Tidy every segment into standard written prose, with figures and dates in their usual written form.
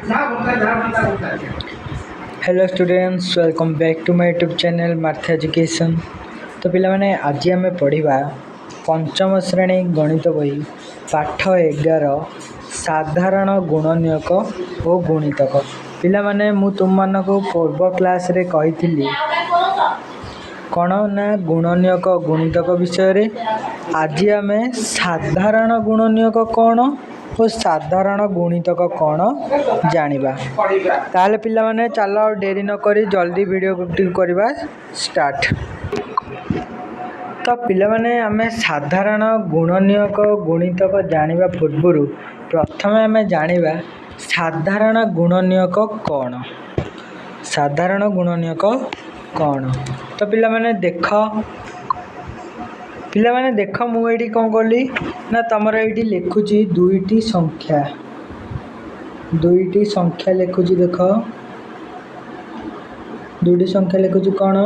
Hello students, welcome back to my YouTube channel Marth education. तो पिला माने आज आम पढ़ा पंचम श्रेणी गणित बही पाठ 11 साधारण गुणनीयक और गुणितक। पिला माने मु तुम मानक पूर्व क्लास रे कही कौन ना गुणनीयक गुणितक विषय। आज आम साधारण गुणनीयक कौन और साधारण गुणितक कौन जानिबा। ताले पिला माने चलो डेरी न करी जल्दी वीडियो करवा स्टार्ट। तो पिला माने आमे साधारण गुणनीयक गुणितक जानिबा पूर्व प्रथम आमे जानिबा साधारण गुणनीयक कौन। साधारण गुणनीयक कौन तो पिला माने देख मु एठी कौन कली ना तमर एठी लिखुची दुईटी संख्या लिखुची। देख दुईटी संख्या लिखुची कौन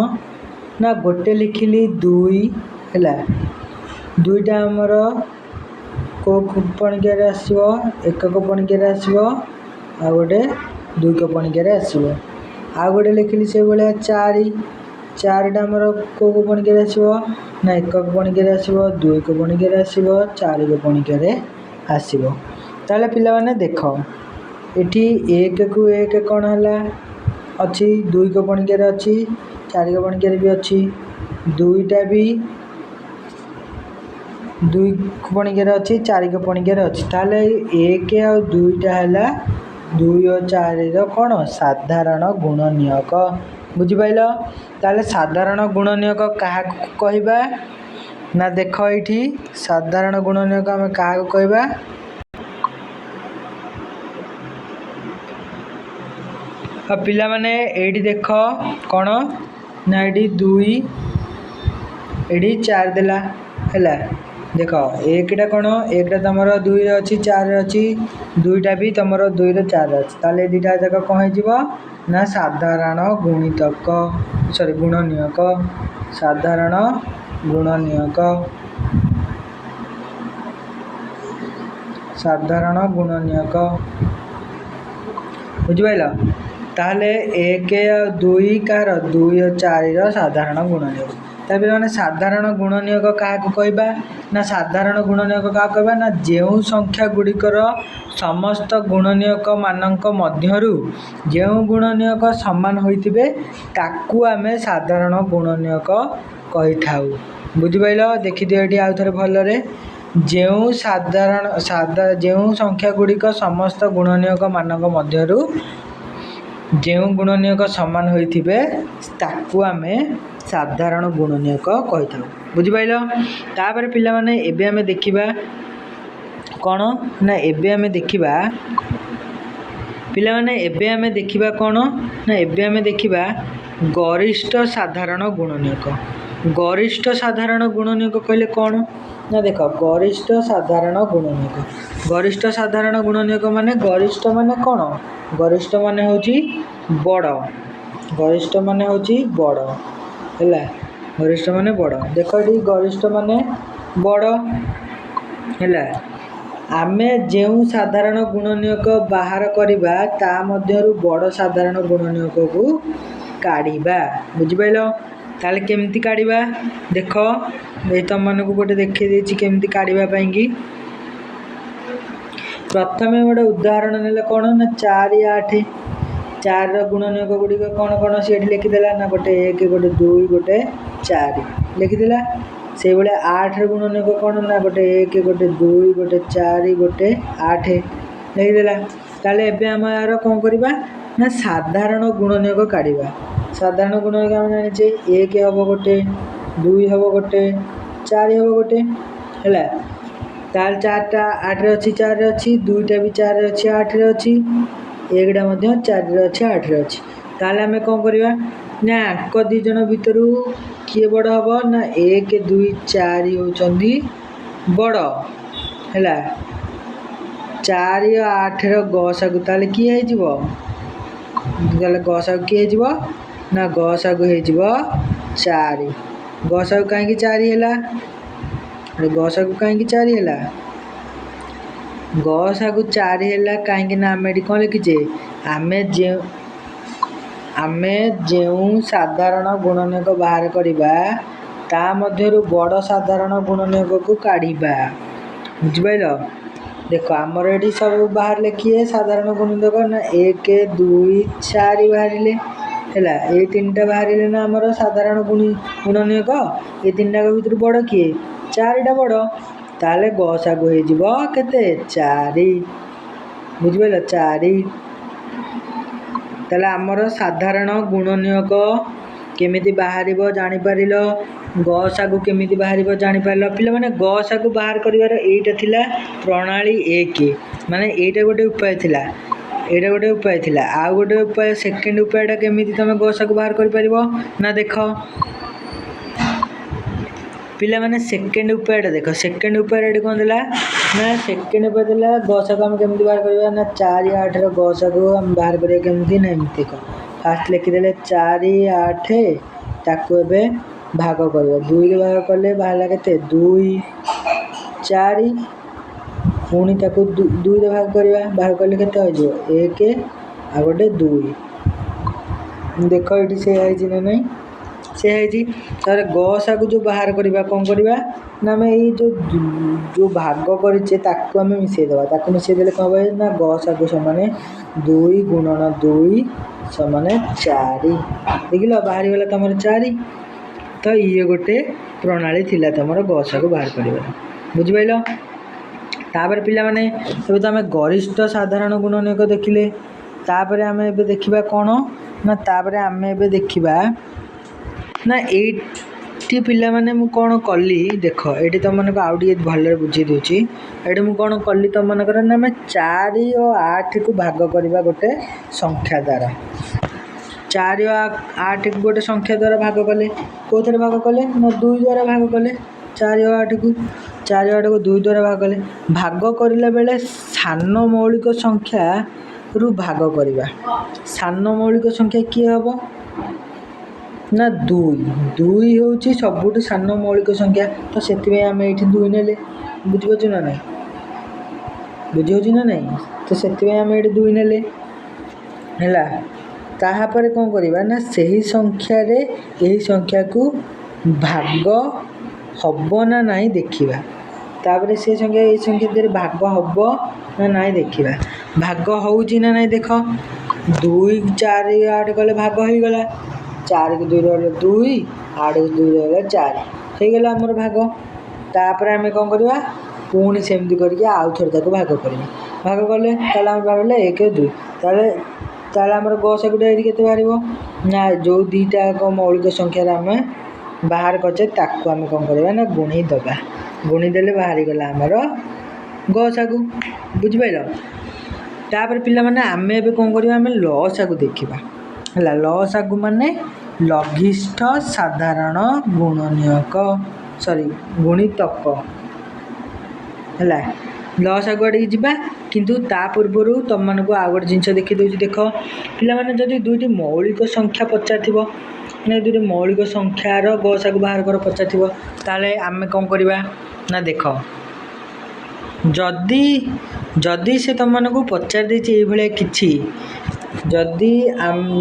ना गोटे लिखिली दुई हैला। दुईटा हमर को पणिकिया रे आसीबो एकक पणिकिया रे आसीबो आ गोटे दुईक पणिकिया रे आसीबो। आ गोटे लिखिली से भलिया चारिटा हमर को पणिकिया रे आसीबो ना एकक पणिकिया रे आसीबो दुईक पणिकिया रे आसीबो चारिक पणिकिया रे आसीबो। ताले पिला माने देख एठी एक को एक कौन हला अच्छी दुईक पणिकिया रे अच्छी चारिक पणिकिया रे भी अच्छी दुईटा भी दुई पणिकिया रे अच्छी चारिक पणिकिया रे अच्छी। ताले एक और दुईटा हला दुई और चार कौन साधारण गुणनीयक। बुझिपाइल। ताले साधारण गुणनीयक क्या कहबा ना देख एठी साधारण गुणनीयक आम क्या कहबा पिला माने एठी देख कौन ना एठी दुई एठी चार देला हैला। देख एकटा कौन एकटा तमर दुई रे अच्छी चार रे अच्छी दुईटा भी तमर दुई रे चार अच्छी। ताले दुईटा जाक कौन हो ना साधारण गुणितक सॉरी गुणनीयक। साधारण गुणनीयक साधारण गुणनीयक बुझिपाइल। ताले एक और दुई कार दुई और चार साधारण गुणनीयक। तबे माने साधारण गुणनीयक क्या कहबा ना साधारण गुणनीयक क्या कहबा ना जेउ संख्या गुड़िकर समस्त गुणनीयक मानक मध्यरु जेउ गुणनीयक समान होइतिबे ताकू आमे साधारण गुणनीयक कहि थाउ। बुझिपाइल। देखि दियो एठी आउ थरे भलरे जेउ जेउ संख्या गुड़िक समस्त गुणनीयक मानक मध्यरु जेउ गुणनीयक समान होइतिबे ताकू आमे साधारण गुणनीयक कहि थाउ। बुझिपाइल। तापर पिला माने एबे आमे देखिबा कौन ना एबे आमे देखिबा पिला माने एबे आमे देखिबा कौन ना एबे आमे देखिबा गरिष्ठ साधारण गुणनीयक। गरिष्ठ साधारण गुणनीयक कहले कौन ना देख गरिष्ठ साधारण गुणनीयक माने गरिष्ठ माने कौन गरिष्ठ माने होची बड़ गरिष्ठ माने होची बड़ हैला। गरिष्ठ माने बड़ देख एठी गरिष्ठ माने बड़ हैला। आमे जेउ साधारण गुणनीयक बाहर करिबा ता मध्यरु बड़ साधारण गुणनीयक को काढिबा। बुझिपाइल। ताले केमती काढिबा देख ए तम मानकु गोटे देखि देछि केमती काढिबा पई। प्रथमे गोटे उदाहरण नेले कौन ना 4 8 4 गुणनीयक गुड़िक कौन कौन सी लिखिदेला ना गोटे 1 गोटे 2 गोटे 4 लिखिदेला। से भाई 8 गुणनीयक कौन ना गोटे 1 गोटे 2 गोटे 4 गोटे 8 लिखिदेला। ताले एबे हम यार कौन करबा ना साधारण गुणनीयक काढिबा। साधारण गुणनीयक हम जानिछे 1 हबो गोटे 2 हबो गोटे 4 हबो गोटे हैला। ताल 4टा 8 रे अछि 4 रे अछि दुईटा भी 4 रे अछि 8 रे अछि एकटा मध्ये 4 रे अछि 8 रे अछि। ताले हमें कौन करबा ना आक दी जण भितरु किए बड़ हबो ना 1 2 4 होचंदी बड़ हैला। 4 और 8 रो गसागु ताले की हे जिवो ताले गसागु की हे जिवो ना गसागु हे जिवो 4। गसागु काहे की 4 हैला गसागु काहे की 4 हैला गसागु 4 है कहीं आम ये कौन लिखीचे आमे जो साधारण गुणनीयक बाहर करवा ता मध्यरु बड़ साधारण गुणनीयक को काढ़ा बुझिपाल। देख आमर ये सब बाहर किए साधारण गुणनीयक ना 1 2 4 बाहर है तीन टा बाहर ना आमर साधारण गुणनीयक ये तीन टाक भर बड़ किए 4 टा बड़ ताले गसागु हो केते 4 बुझिपाल 4 ताले आमर साधारण गुणनीयक केमिति बाहर जानी पारिल गसागु केमिति बाहर जानी पारिल पिला माने गसागु बाहर करिवार एटा थिला प्रणाली 1 माने एटा गोटे उपाय थिला एटा गोटे उपाय थिला आ गोटे उपाय सेकंड उपायटा केमिति तमे गसागु बाहर करि परिबो ना देखो पिला माने सेकंड उपायटा देखो सेकंड उपाय कौन देला ना सेकंड उपाय देला गसागु हम केमिति बाहर करबा ना 4 8 रो गसागु हम बाहर करिया केमिति ना एमिति को फास्ट लिखि देले 4 8 ताकू एबे भाग करबा 2 रे भाग करले बाहला केते 2 4 पुणी ताकू 2 रे भाग करबा भाग करले केते हो जो 1 आ गोटे 2 देखो एठी से आइ जे ना नहीं से है जी तार गसागु जो बाहर करबा कोन करबा ना मैं ये जो भाग करिचे ताकू हमें मिसै देबा ताकू मिसै देले कोन होय ना गसागु समान 2 गुणन 2 समान 4 देखिलो बाहर गला तमर 4 तो ये गोटे प्रणाली थिला तमर गसागु बाहर करबा बुझि पाइलो। तापर पिला माने एबे तमे गरिष्ठ साधारण गुणनीयक देखिले तापर हमें एबे देखिबा कोन ना तापर हमें एबे देखिबा ना एटी पिला माने मु कोन कली देख एटी तुम मन को आउडी भले बुझी दूची एटी मु कोन कली तुम मन कर ना मैं 4 और 8 को भाग करबा गोटे संख्या द्वारा 4 और 8 को गोटे संख्या द्वारा भाग कले कोथरे भाग कले ना 2 द्वारा भाग कले 4 और 8 को 2 द्वारा भाग करला बेले सान मौलिक संख्या रु भाग करबा सान मौलिक संख्या की हबो ना 2 होची सबुठ सान मौलिक संख्या तो सेति आम ये 2 नेले बुझिपारछु ना नहीं बुझिहोची ना नहीं तो सेति आम ये 2 नेले हैला ताहा पर कोन करबा ना सही संख्या रे एही संख्या को भाग हबो ना नहीं देखिबा तापर से संख्या ए संख्या दे भाग हबो ना नहीं देखिबा भाग होउची ना नहीं देखो 2 4 8 गले भाग होई गला 4 को 2 रे 2 8 को 2 रे 4 हे गेला हमर भाग तापर हमें कोन करबा पुणी सेमति करके आउ थोर ताको भाग करबा भाग करले ताला हम भागले 1 2 ताले हमर गसागु डायरी केते बारिबो ना जो दीटा को मौलिक संख्या रे हमें बाहर करछे ताको हम कोन करबा ना गुणी दबा गुणी देले बाहरी गला हमर गसागु बुझि पाइलो। तापर पिला माने आमे एबे कोन करबा हमें लसागु देखिबा हला लसागु माने लघिष्ठ साधारण गुणनीयक सॉरी गुणितक हला लसागु आड़ी जिबा किंतु ता पूर्वरु तुम मन को आउ गोटे जिनस देखि दउची देखो पिला माने जदी दुईटी मौलिक संख्या पचारथिबो ना दुईटी मौलिक संख्यार गसागु बाहर कर पचारथिबो ताले आमे कोन करबा ना देखो जदी से तुम मन को पचार देछि ए भले किछि जदी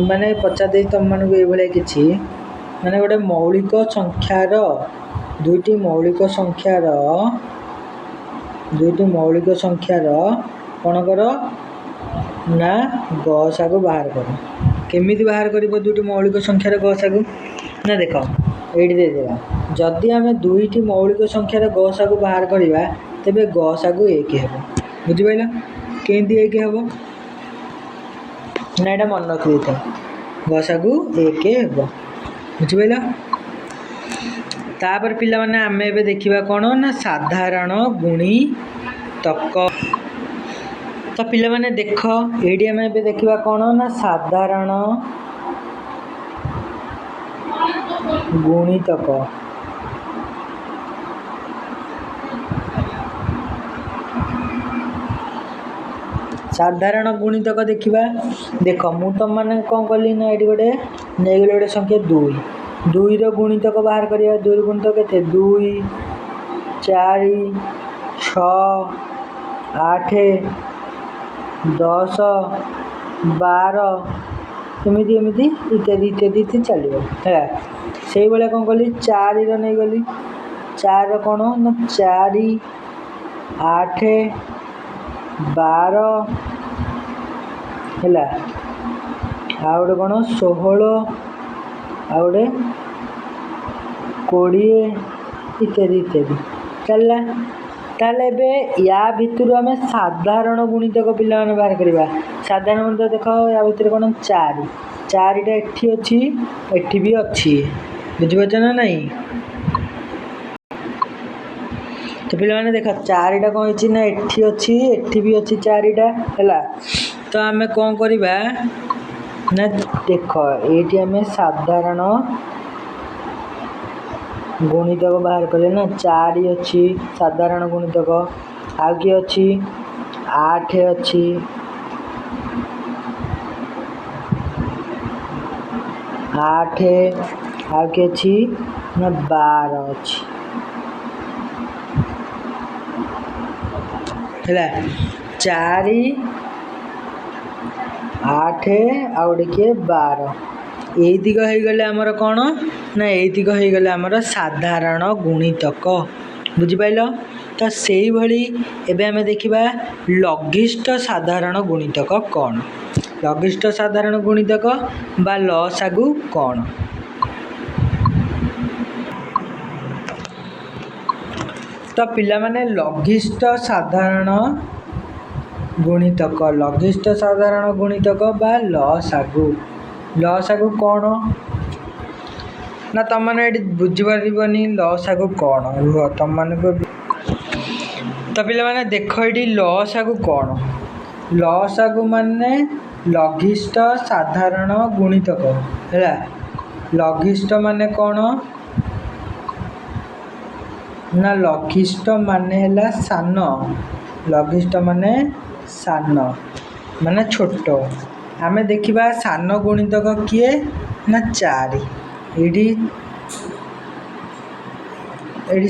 माने पचार दे तुम मन को ए भले किछि माने गोटे मौलिक संख्यार दुईटी मौलिक संख्यार कोन कर ना गसागु बाहर कर केमिति बाहर करिवो दुईटी मौलिक संख्यार गसागु ना देखो एडी दे देबा जदी हमें दुईटी मौलिक संख्यार गसागु बाहर करिवा तेबे गसागु 1 हेबो बुझि पाइला केंदी 1 हेबो ना एटा मन रखि देता गसागु 1 हेबो बुझि पाइला। तापर पिला माने आमे एबे देखिबा कोन ना साधारण गुणितक तो पिला माने देखो एडी आमे एबे देखिबा कोन ना साधारण गुणितक साधारण गुणितक देखिबा देखो मु तुम माने कोन करली ना एडी गोटे नै गेले गोटे संख्या 2 रो गुणितक बाहर करिया 2 रो गुणितक केते 2 4 6 8 10 12 ଏମିତି ଏମିତି ଇତ୍ୟାଦି ଇତ୍ୟାଦି ଇତ୍ୟାଦି ଚାଲିବ ହେଲା। ସେଇଭଳିଆ କ'ଣ କଲି 4ର ନେଇଗଲି 4ର କ'ଣ ନା 4 8 12 ହେଲା। ଆଉ ଗୋଟେ କ'ଣ 16 ଆଉ ଗୋଟେ 20 ଇତ୍ୟାଦି ଇତ୍ୟାଦି ଚାଲିଲା। ତାହେଲେ ଏବେ ୟା ଭିତରୁ ଆମେ ସାଧାରଣ ଗୁଣିତକ ପିଲାମାନେ ବାହାର କରିବା। ସାଧାରଣ ଗୁଣିତକ ଦେଖ ୟା ଭିତରେ କ'ଣ 4ଟା ଏଠି ଅଛି ଏଠି ବି ଅଛି, ବୁଝିପାରୁଛ ନା ନାହିଁ? ତ ପିଲାମାନେ ଦେଖ 4ଟା କ'ଣ ହେଇଛି ନା ଏଠି ଅଛି ଏଠି ବି ଅଛି 4ଟା ହେଲା। ତ ଆମେ କ'ଣ କରିବା ନା ଦେଖ ଏଇଠି ଆମେ ସାଧାରଣ ଗୁଣିତକ ବାହାର କଲେ ନା 4 ଅଛି ସାଧାରଣ ଗୁଣିତକ। ଆଉ କିଏ ଅଛି 8 ଅଛି, ଆଉ କିଏ ଅଛି ନା 12 ଅଛି ହେଲା। 4 8 ଆଉ ଗୋଟେ କିଏ 12 ଏଇତିକ ହେଇଗଲେ ଆମର କ'ଣ ନା ଏଇତିକ ହେଇଗଲେ ଆମର ସାଧାରଣ ଗୁଣିତକ, ବୁଝିପାରିଲ? ତ ସେଇଭଳି ଏବେ ଆମେ ଦେଖିବା ଲଘିଷ୍ଠ ସାଧାରଣ ଗୁଣିତକ କ'ଣ। ଲଘିଷ୍ଠ ସାଧାରଣ ଗୁଣିତକ ବା ଲସାଗୁ କ'ଣ? ତ ପିଲାମାନେ ଲଘିଷ୍ଠ ସାଧାରଣ ଗୁଣିତକ ବା ଲସାଗୁ କ'ଣ ନା ତମମାନେ ଏଠି ବୁଝିପାରିବନି ଲସାଗୁ କ'ଣ। ରୁହ ତମମାନଙ୍କୁ ତ ପିଲାମାନେ ଦେଖ ଏଠି ଲସାଗୁ କ'ଣ। ଲସାଗୁ ମାନେ ଲଘିଷ୍ଠ ସାଧାରଣ ଗୁଣିତକ ହେଲା। ଲଘିଷ୍ଠ ମାନେ କ'ଣ ନା ଲଘିଷ୍ଠ ମାନେ ହେଲା ସାନ, ଲଘିଷ୍ଠ ମାନେ ସାନ ମାନେ ଛୋଟ। ଆମେ ଦେଖିବା ସାନ ଗୁଣିତକ କିଏ ନା 4। ଏଇଠି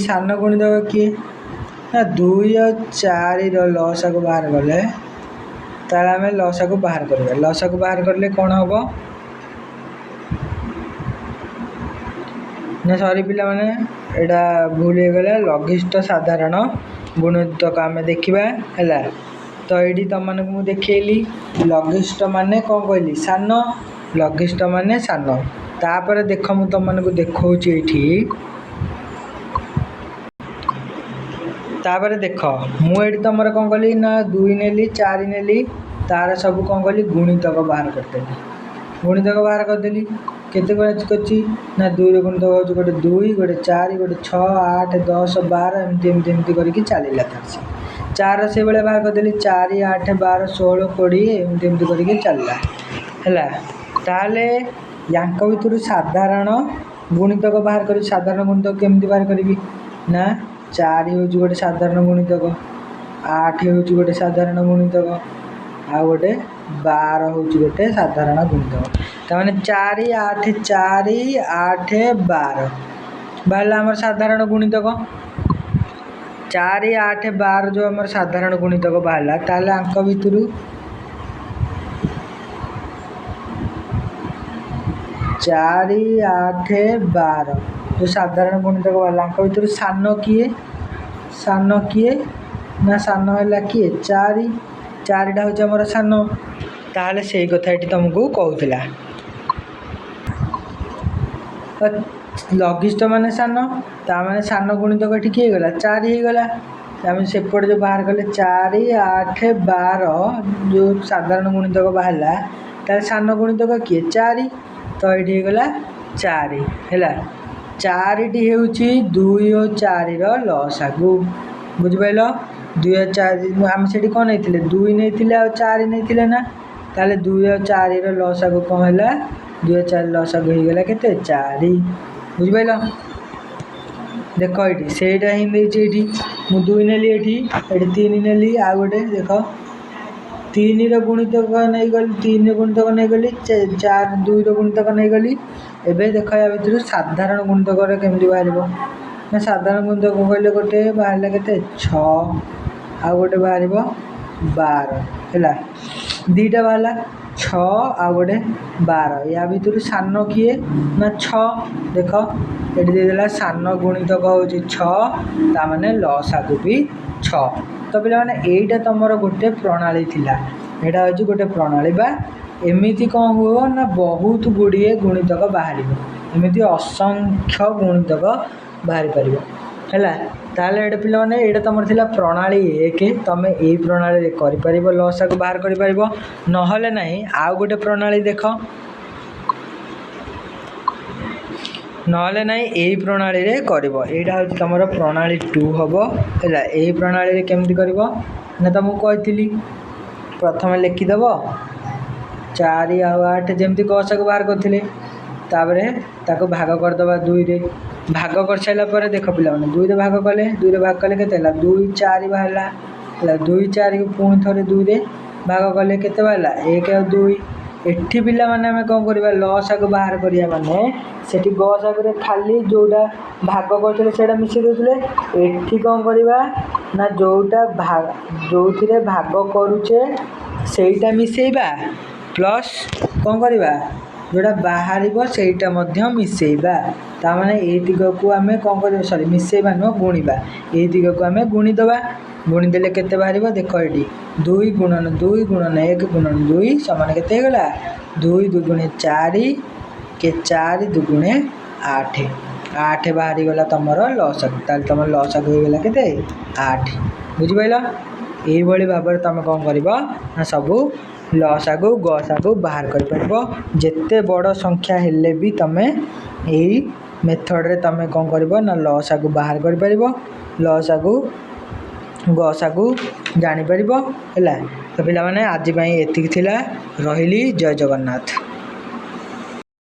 ସାନ ଗୁଣିତକ କିଏ ନା 2 ଆଉ 4ର ଲସାଗୁ ବାହାର କଲେ ତାହେଲେ ଆମେ ଲସାଗୁ ବାହାର କରିବା। ଲସାଗୁ ବାହାର କଲେ କ'ଣ ହେବ ନା ସରି ପିଲାମାନେ ଏଇଟା ଭୁଲ ହେଇଗଲା। ଲଘିଷ୍ଠ ସାଧାରଣ ଗୁଣିତକ ଆମେ ଦେଖିବା ହେଲା। ତ ଏଇଠି ତମମାନଙ୍କୁ ମୁଁ ଦେଖେଇଲି ଲଘିଷ୍ଠ ମାନେ କ'ଣ କହିଲି ସାନ, ଲଘିଷ୍ଠ ମାନେ ସାନ। ତାପରେ ଦେଖ ମୁଁ ତମମାନଙ୍କୁ ଦେଖଉଛି ଏଇଠି, ତାପରେ ଦେଖ ମୁଁ ଏଇଠି ତମର କ'ଣ କଲି ନା 2 ନେଲି 4 ନେଲି ତାର ସବୁ କ'ଣ କଲି ଗୁଣିତକ ବାହାର କରିଦେଲି। ଗୁଣିତକ ବାହାର କରିଦେଲି କେତେ କରିଛି ନା 2ର ଗୁଣିତକ ହେଉଛି ଗୋଟେ 2 ଗୋଟେ 4 ଗୋଟେ 6 8 10 12 ଏମିତି ଏମିତି ଏମିତି କରିକି ଚାଲିଲା। ତାର 4ର ସେଇଭଳିଆ ବାହାର କରିଦେଲି 4 8 12 16 20 ଏମିତି ଏମିତି କରିକି ଚାଲିଲା ହେଲା। ତାହେଲେ ୟାଙ୍କ ଭିତରୁ ସାଧାରଣ ଗୁଣିତକ ବାହାର କରି ସାଧାରଣ ଗୁଣିତକ କେମିତି ବାହାର କରିବି ନା 4 ହେଉଛି ଗୋଟେ ସାଧାରଣ ଗୁଣିତକ, 8 ହେଉଛି ଗୋଟେ ସାଧାରଣ ଗୁଣିତକ, ଆଉ ଗୋଟେ 12 ହେଉଛି ଗୋଟେ ସାଧାରଣ ଗୁଣିତକ। ତାମାନେ 4 8 4 8 12 ବାହାରିଲା ଆମର ସାଧାରଣ ଗୁଣିତକ। 4 8 12 ଯେଉଁ ଆମର ସାଧାରଣ ଗୁଣିତକ ବାହାରିଲା ତାହେଲେ ଆଙ୍କ ଭିତରୁ 4 8 12 ଯେଉଁ ସାଧାରଣ ଗୁଣିତକ ବାହାରିଲା ଆଙ୍କ ଭିତରୁ ସାନ କିଏ ନା ସାନ ହେଲା କିଏ 4ଟା ହେଉଛି ଆମର ସାନ। ତାହେଲେ ସେଇ କଥା ଏଠି ତମକୁ କହୁଥିଲା ଲଘିଷ୍ଠ ମାନେ ସାନ, ତାମାନେ ସାନ ଗୁଣିତକ ଏଠି କିଏ ହେଇଗଲା 4 ହେଇଗଲା। ଆମେ ସେପଟେ ଯେଉଁ ବାହାର କଲେ 4 8 12 ଯେଉଁ ସାଧାରଣ ଗୁଣିତକ ବାହାରିଲା ତାହେଲେ ସାନ ଗୁଣିତକ କିଏ 4, ତ ଏଇଠି ହେଇଗଲା 4 ହେଲା। 4ଟି ହେଉଛି 2 ଓ 4ର ଲସାଗୁ, ବୁଝିପାରିଲ? 2 ଆଉ 4 ଆମେ ସେଠି କ'ଣ ନେଇଥିଲେ 2 ନେଇଥିଲେ ଆଉ 4 ନେଇଥିଲେ ନା, ତାହେଲେ 2 ଆଉ 4ର ଲସାଗୁ କ'ଣ ହେଲା 2 ଆଉ 4 ଲସାଗୁ ହେଇଗଲା କେତେ 4, ବୁଝିପାରିଲ? ଦେଖ ଏଇଠି ସେଇଟା ହିଁ ଦେଇଛି। ଏଇଠି ମୁଁ 2 ନେଲି ଏଠି 3 ନେଲି ଆଉ ଗୋଟେ ଦେଖ 3ର ଗୁଣିତକ ନେଇଗଲି 2ର ଗୁଣିତକ ନେଇଗଲି। ଏବେ ଦେଖ ୟା ଭିତରୁ ସାଧାରଣ ଗୁଣିତକରେ କେମିତି ବାହାରିବ ନା ସାଧାରଣ ଗୁଣିତକ କହିଲେ ଗୋଟେ ବାହାରିଲା କେତେ 6 आउ गोटे बाहर 12 है दीटा बाहर 6 आउ गोटे 12 या भितर सान किए ना 6 देख ये देदेला सान गुणितक हूँ 6 ताने लसागु भी 6 तो पे यहीटा तुम गोटे प्रणाली थिला एटा हूँ गोटे प्रणाली बा एमती कौन हुए ना बहुत गुड़िए गुणितक बाहर एमती असंख्य गुणितक बाहरी पार है ताले ये पे यहाँ तुम थी प्रणाली 1 तुम यही प्रणाली कर लसागु बाहर कर नहले ना आउ गोटे प्रणाली देख नहले ना यही प्रणाली रे कर यहाँ हूँ तुम प्रणाली 2 हम है यही प्रणाली केमती कर तुमको कही प्रथम लिखिदेव 4 आउ 8 जमती गसागु बाहर करते ताको भाग करदे 2 रे भाग कर सारापर देख पिला 2 रे भाग कले 2 रे भाग कले के 2 4 बाहर 2 4 को पुणी थे 2 रे भाग कले के बाहर 1 और 2 एठी पिला माने हमें कौन करवा लसागु बाहर करिया माने सेठी गसागु खाली जोटा भाग करते से मिसई देते एठी कौन करवा ना जोटा भाग जो भाग करुचे सेटा मिसेबा प्लस कौन करवा जोटा बाहर सेटा मिसेबा ताने ये दिग को आम कौन कर सॉरी मिसेबा नुह गुणा ये दिग को आम गुणीदे गुणीदे के बाहर देख ये 2 गुणन 2 गुणन 1 गुणन 2 समान के 2 2 4 के 4 2 8 8 बाहरी गला तुम लसागु ताल तुम लसागु हो गला के 8 बुझिपाल यही भाव में तुम कौन कर सबू लसागु गसागु बाहर कर जिते बड़ संख्या हेले भी तुम यही मेथड रे तुम कौन कर ना लसागु बाहर कर लसागु गसागु जापर है तो पे आज एति रही जय जगन्नाथ।